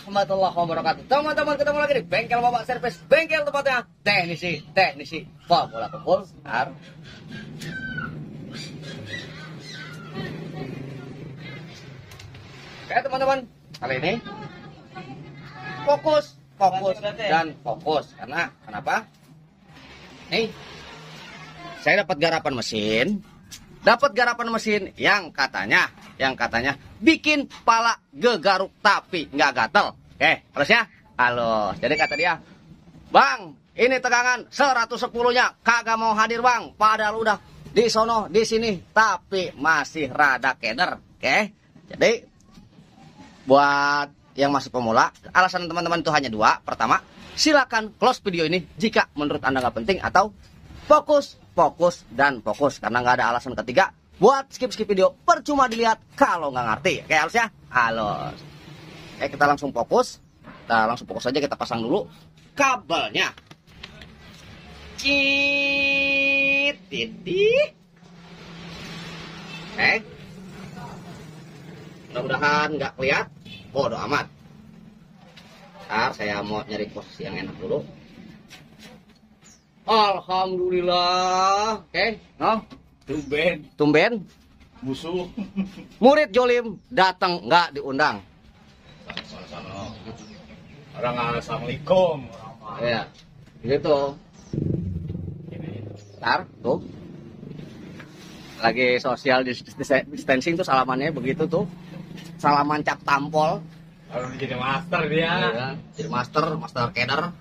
warahmatullahi wabarakatuh. Teman-teman, ketemu lagi di bengkel Bapak Servis, bengkel tempatnya teknisi bola kumpul. Oke teman-teman, kali ini fokus dan fokus. Karena kenapa? Nih, saya dapat garapan mesin yang katanya bikin pala gegaruk tapi nggak gatel. Oke, terus ya, halus. Jadi kata dia, Bang, ini tegangan 110-nya kagak mau hadir Bang, padahal udah di sono di sini tapi masih rada keder. Oke, jadi buat yang masih pemula, alasan teman-teman itu hanya dua. Pertama, silakan close video ini jika menurut Anda nggak penting, atau fokus karena nggak ada alasan ketiga buat skip video, percuma dilihat kalau nggak ngerti. Oke, halus ya, halus. Oke, kita langsung fokus aja. Kita pasang dulu kabelnya. Oke, mudah-mudahan nggak kelihatan, bodo amat. Ntar saya mau nyari posisi yang enak dulu. Alhamdulillah. Oke, no. Tumben. Musuh. Murid jolim datang nggak diundang. Sana. Orang assalamualaikum. Ya, gitu. Ntar tuh lagi social distancing tuh salamannya begitu tuh. Salaman cap tampol. Harus jadi master dia. Ya, jadi master keder.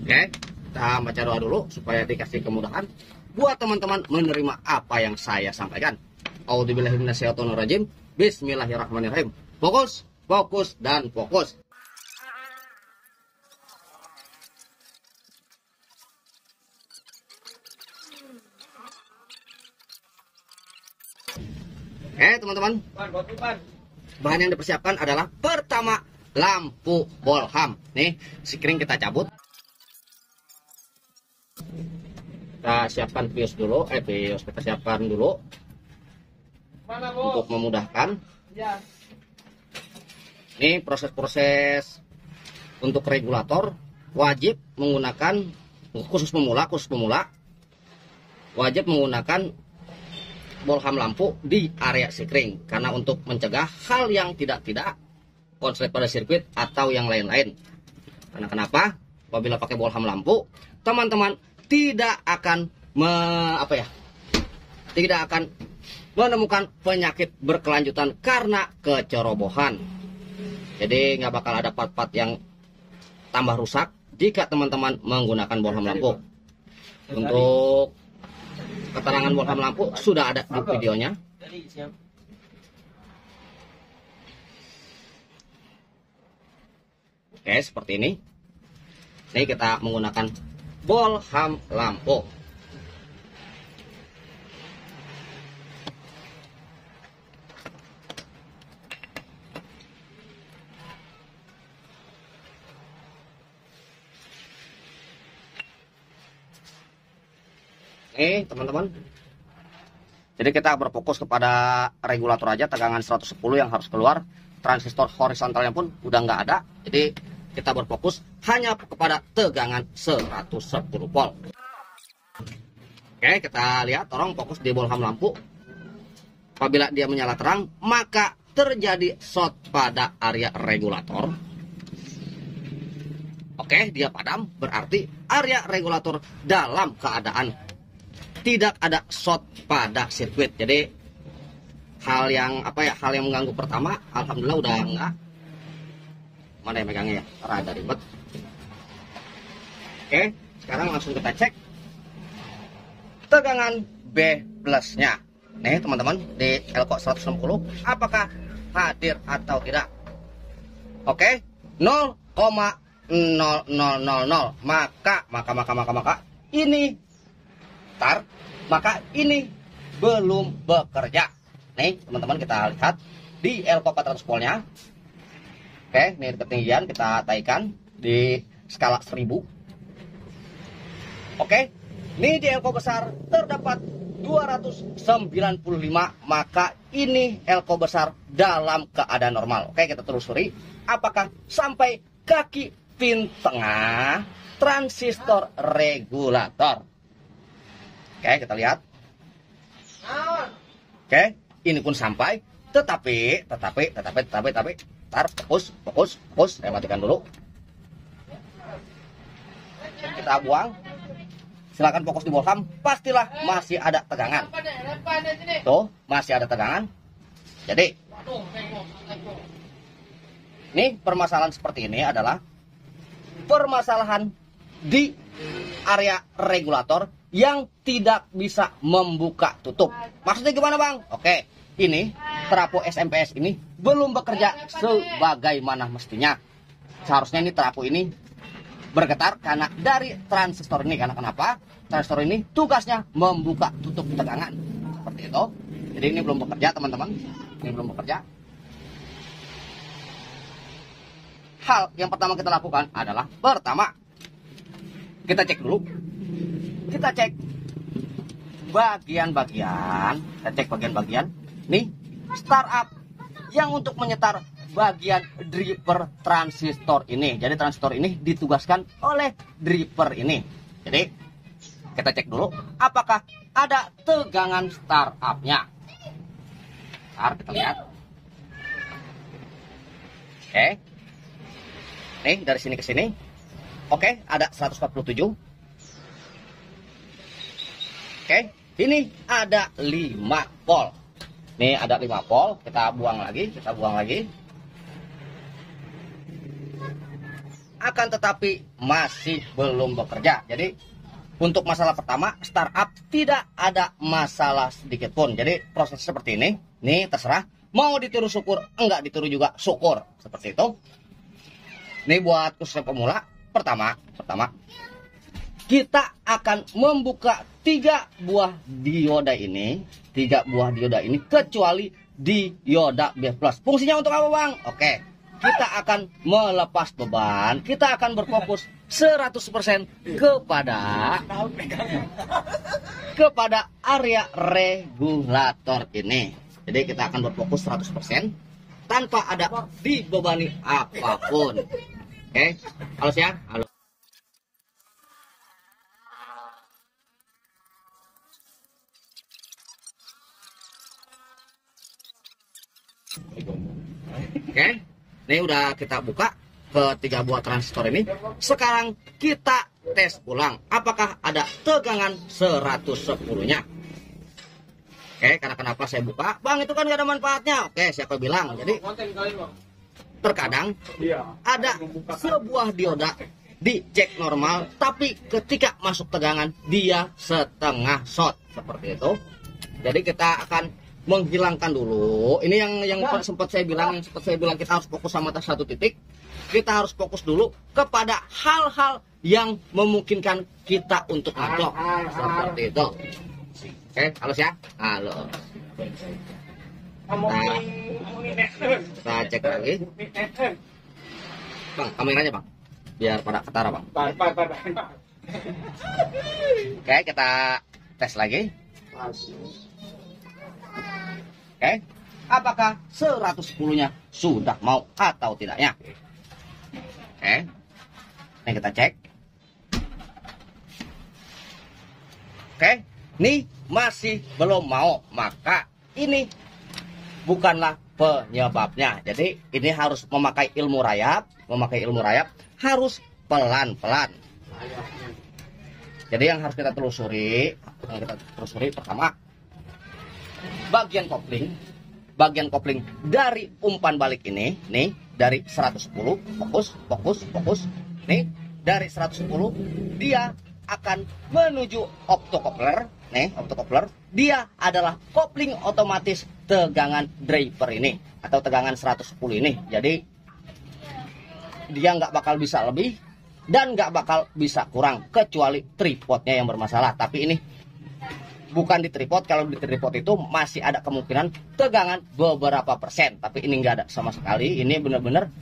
Oke, kita baca doa dulu supaya dikasih kemudahan buat teman-teman menerima apa yang saya sampaikan. A'udzubillahi minasyaitonirrajim. Bismillahirrahmanirrahim. Fokus. Teman-teman, bahan yang dipersiapkan adalah pertama lampu bolham. Nih, sikring kita cabut. Kita siapkan pius dulu, kita siapkan dulu. Mana, Bos? Untuk memudahkan. Ya. Ini proses untuk regulator wajib menggunakan, khusus pemula wajib menggunakan bolham lampu di area sikring, karena untuk mencegah hal yang tidak konslet pada sirkuit atau yang lain-lain. Karena kenapa? Apabila pakai bolham lampu, teman-teman tidak akan menemukan penyakit berkelanjutan karena kecerobohan. Jadi nggak bakal ada part-part yang tambah rusak jika teman-teman menggunakan bolham lampu. Untuk keterangan bolham lampu sudah ada di videonya. Oke, seperti ini. Ini kita menggunakan bolham lampu. Teman-teman, jadi kita berfokus kepada regulator aja, tegangan 110 yang harus keluar, transistor horizontalnya pun udah nggak ada. Jadi kita berfokus hanya kepada tegangan 110 volt. Oke, kita lihat, tolong fokus di bolham lampu. Apabila dia menyala terang, maka terjadi short pada area regulator. Oke, dia padam, berarti area regulator dalam keadaan tidak ada short pada sirkuit. Jadi hal yang mengganggu pertama, alhamdulillah udah enggak. Mana yang megangnya ya? Rada ribet. Oke, sekarang langsung kita cek tegangan B plusnya. Nih teman-teman, di Elko 160 apakah hadir atau tidak? Oke, 0,0000. Maka ini belum bekerja. Nih teman-teman, kita lihat di Elko 400 voltnya. Oke, ini ketinggian kita taikan di skala 1000. Oke, ini di Elko besar terdapat 2 295, maka ini elko besar dalam keadaan normal. Oke, kita telusuri apakah sampai kaki pin tengah transistor regulator. Oke, kita lihat. Oke, ini pun sampai, tetapi, ntar fokus, saya matikan dulu. Kita buang. Silakan fokus di bolham, pastilah masih ada tegangan. Tuh, masih ada tegangan. Jadi, ini permasalahan seperti ini adalah permasalahan di area regulator yang tidak bisa membuka tutup. Maksudnya gimana, Bang? Oke, ini trafo SMPS ini belum bekerja sebagaimana mestinya. Seharusnya ini trafo ini bergetar karena dari transistor ini. Karena kenapa? Transistor ini tugasnya membuka tutup tegangan. Seperti itu. Jadi ini belum bekerja, teman-teman. Ini belum bekerja. Hal yang pertama kita lakukan adalah pertama, kita cek dulu. Kita cek bagian-bagian. Kita cek bagian-bagian. Nih, startup yang untuk menyetar bagian driver transistor ini. Jadi transistor ini ditugaskan oleh driver ini. Jadi kita cek dulu apakah ada tegangan startupnya. Ntar kita lihat. Oke. Nih dari sini ke sini. Oke, ada 147. Oke, ini ada 5 volt. Nih ada 5 volt, kita buang lagi. Akan tetapi masih belum bekerja. Jadi untuk masalah pertama, startup tidak ada masalah sedikit pun. Jadi proses seperti ini, nih terserah mau ditiru syukur, enggak ditiru juga syukur, seperti itu. Ini buat khusus pemula. Pertama, kita akan membuka 3 buah dioda ini, kecuali dioda B+. Fungsinya untuk apa, Bang? Oke, kita akan melepas beban, kita akan berfokus 100% kepada area regulator ini. Jadi kita akan berfokus 100% tanpa ada dibebani apapun. Oke, halus ya, halus. Oke, ini udah kita buka ke 3 buah transistor ini. Sekarang kita tes ulang apakah ada tegangan 110-nya. Oke, karena kenapa saya buka? Bang, itu kan gak ada manfaatnya. Oke, siapa bilang? Jadi terkadang ada sebuah dioda dicek normal, tapi ketika masuk tegangan dia setengah short, seperti itu. Jadi kita akan menghilangkan dulu. Ini yang sempat saya bilang, kita harus fokus sama satu titik. Kita harus fokus dulu kepada hal-hal yang memungkinkan kita untuk ngeblok, seperti itu. Oke, halus ya, halus. Nah, kita cek lagi. Bang, kameranya, Bang, biar pada ketara, Bang. Oke, kita tes lagi. Oke, apakah 110-nya sudah mau atau tidaknya? Oke, ini kita cek. Oke, ini masih belum mau, maka ini bukanlah penyebabnya. Jadi ini harus memakai ilmu rayap, harus pelan-pelan. Jadi yang harus kita telusuri, pertama, bagian kopling dari umpan balik ini, nih dari 110, fokus, nih dari 110 dia akan menuju optocoupler. Nih, optocoupler, dia adalah kopling otomatis tegangan driver ini atau tegangan 110 ini. Jadi dia nggak bakal bisa lebih dan nggak bakal bisa kurang kecuali tripodnya yang bermasalah. Tapi ini bukan di tripod. Kalau di tripod itu masih ada kemungkinan tegangan beberapa persen, tapi ini nggak ada sama sekali. Ini benar-benar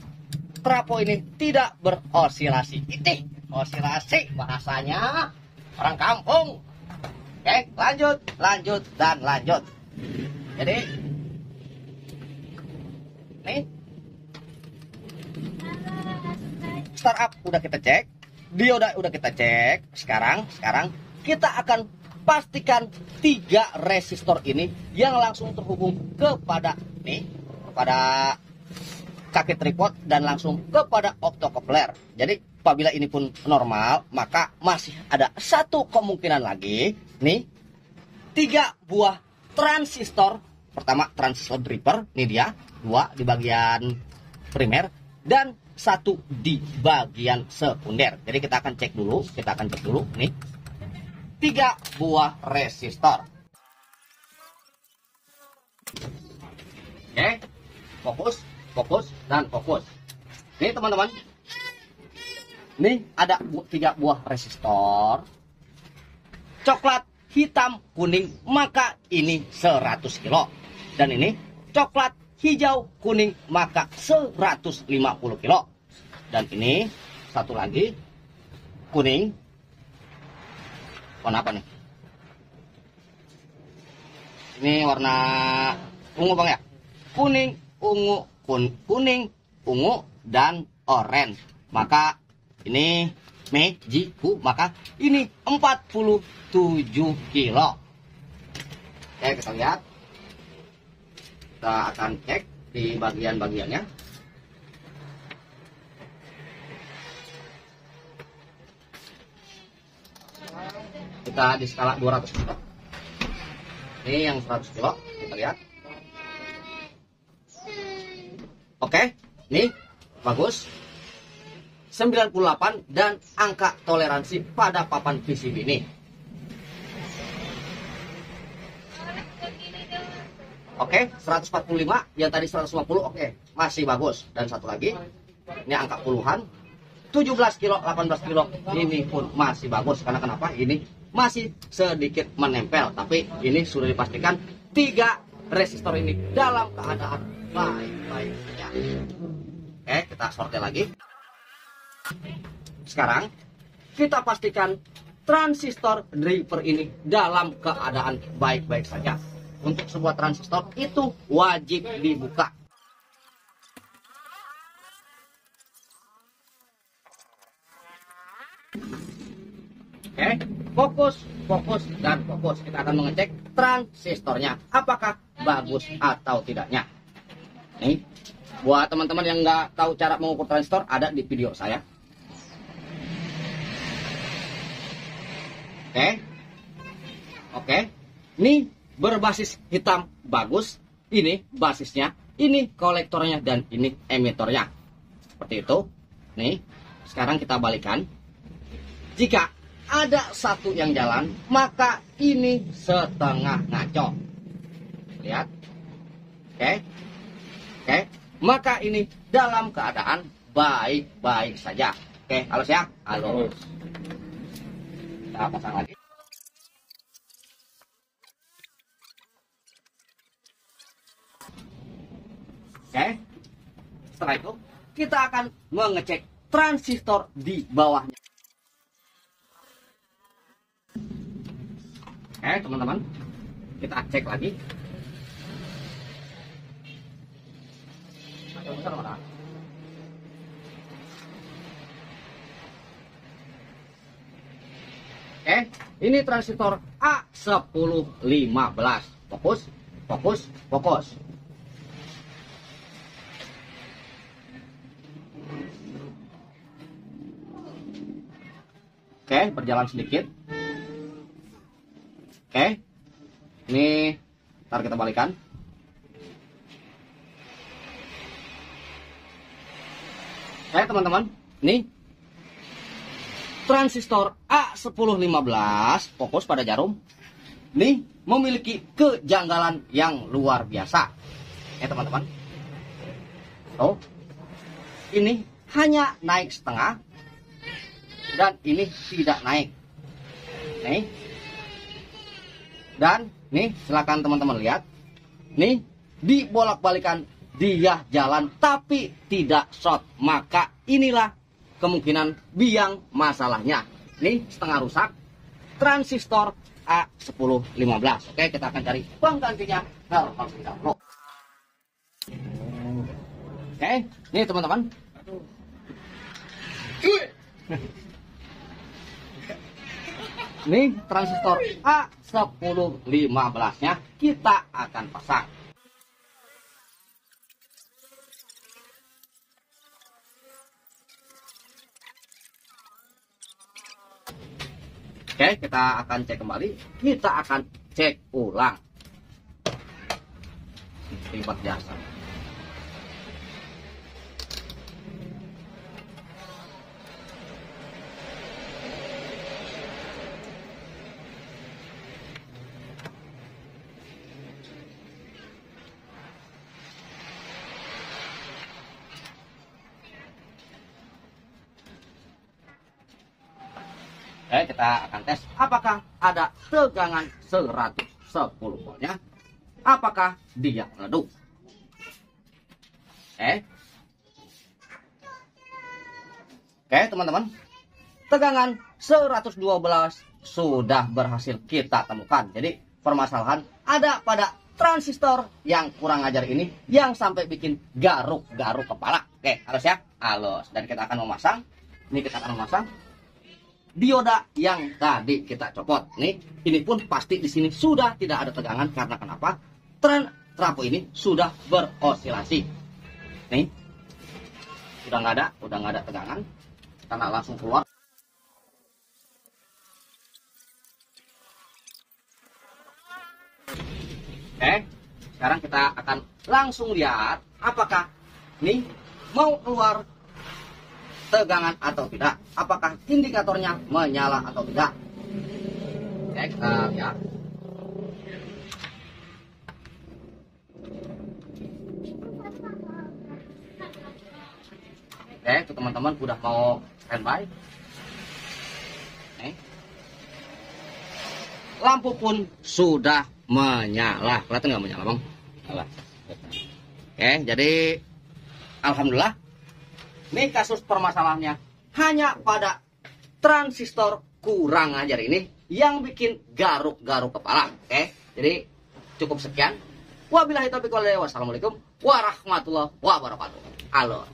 trafo ini tidak berosilasi. Ini osilasi bahasanya orang kampung. Oke, lanjut, lanjut, dan lanjut. Jadi, nih, startup udah kita cek, dioda udah kita cek. Sekarang kita akan pastikan 3 resistor ini yang langsung terhubung kepada nih, kepada kaki tripod dan langsung kepada optocoupler. Jadi apabila ini pun normal, maka masih ada satu kemungkinan lagi nih, 3 buah transistor. Pertama transistor driver, ini dia, 2 di bagian primer dan 1 di bagian sekunder. Jadi kita akan cek dulu, nih, 3 buah resistor. Oke, fokus, dan fokus. Nih teman-teman, nih ada 3 buah resistor. Coklat, hitam, kuning, maka ini 100 kilo. Dan ini coklat, hijau, kuning, maka 150 kilo. Dan ini satu lagi, kuning. Warna apa nih? Ini warna ungu bang ya? Kuning, ungu, kuning, ungu, dan oranye. Maka ini Mejiku, maka ini 47 kilo. Oke, kita lihat. Kita akan cek di bagian-bagiannya. Kita di skala 200 kilo. Ini yang 100 kilo, kita lihat. Oke, nih bagus. 98 dan angka toleransi pada papan PCB ini. Oke, 145, yang tadi 150, oke, masih bagus. Dan satu lagi, ini angka puluhan, 17 kilo, 18 kilo, ini pun masih bagus. Karena kenapa? Ini masih sedikit menempel, tapi ini sudah dipastikan 3 resistor ini dalam keadaan baik-baik saja. Oke, kita sortir lagi. Sekarang kita pastikan transistor driver ini dalam keadaan baik-baik saja. Untuk sebuah transistor itu wajib dibuka. Oke, fokus, dan fokus. Kita akan mengecek transistornya, apakah bagus atau tidaknya. Nih, buat teman-teman yang nggak tahu cara mengukur transistor, ada di video saya. Oke, ini berbasis hitam bagus, ini basisnya, ini kolektornya, dan ini emitornya. Seperti itu. Nih, sekarang kita balikan. Jika ada satu yang jalan, maka ini setengah ngaco. Lihat. Oke. Maka ini dalam keadaan baik-baik saja. Oke, halus ya? Halus. Kita pasang lagi. Oke. Setelah itu, kita akan mengecek transistor di bawahnya. Oke, teman-teman. Kita cek lagi. Besar mana? Oke, ini transistor A1015. Fokus. Oke, berjalan sedikit. Oke, ini ntar kita balikan. Oke teman-teman, nih transistor A1015, fokus pada jarum, nih memiliki kejanggalan yang luar biasa. Teman-teman, oh, ini hanya naik setengah dan ini tidak naik. Nih, dan nih silakan teman-teman lihat, nih dibolak-balikan. Dia jalan tapi tidak short, maka inilah kemungkinan biang masalahnya. Ini setengah rusak, transistor A1015. Oke, kita akan cari penggantinya. Oke, ini teman-teman. Ini transistor A1015-nya kita akan pasang. Oke, kita akan cek kembali. Kita akan cek ulang. Ribet biasa. Oke, kita akan tes apakah ada tegangan 110 voltnya. Apakah dia meleduk? Oke, teman-teman. Tegangan 112 sudah berhasil kita temukan. Jadi, permasalahan ada pada transistor yang kurang ajar ini yang sampai bikin garuk-garuk kepala. Oke, halus ya? Halus. Dan kita akan memasang. Ini kita akan memasang dioda yang tadi kita copot. Nih, ini pun pasti di sini sudah tidak ada tegangan karena kenapa? Trafo ini sudah berosilasi. Nih, udah nggak ada tegangan karena langsung keluar. Oke, sekarang kita akan langsung lihat apakah nih mau keluar tegangan atau tidak, apakah indikatornya menyala atau tidak. Oke, kita lihat. Oke, itu teman-teman udah mau standby. Lampu pun sudah menyala. Kelihatan nggak menyala, Bang? Nyala. Oke, jadi alhamdulillah. Ini kasus permasalahannya hanya pada transistor kurang ajar ini yang bikin garuk-garuk kepala. Oke, jadi cukup sekian. Wabillahi taufiq wal hidayah. Wassalamualaikum warahmatullahi wabarakatuh. Halo.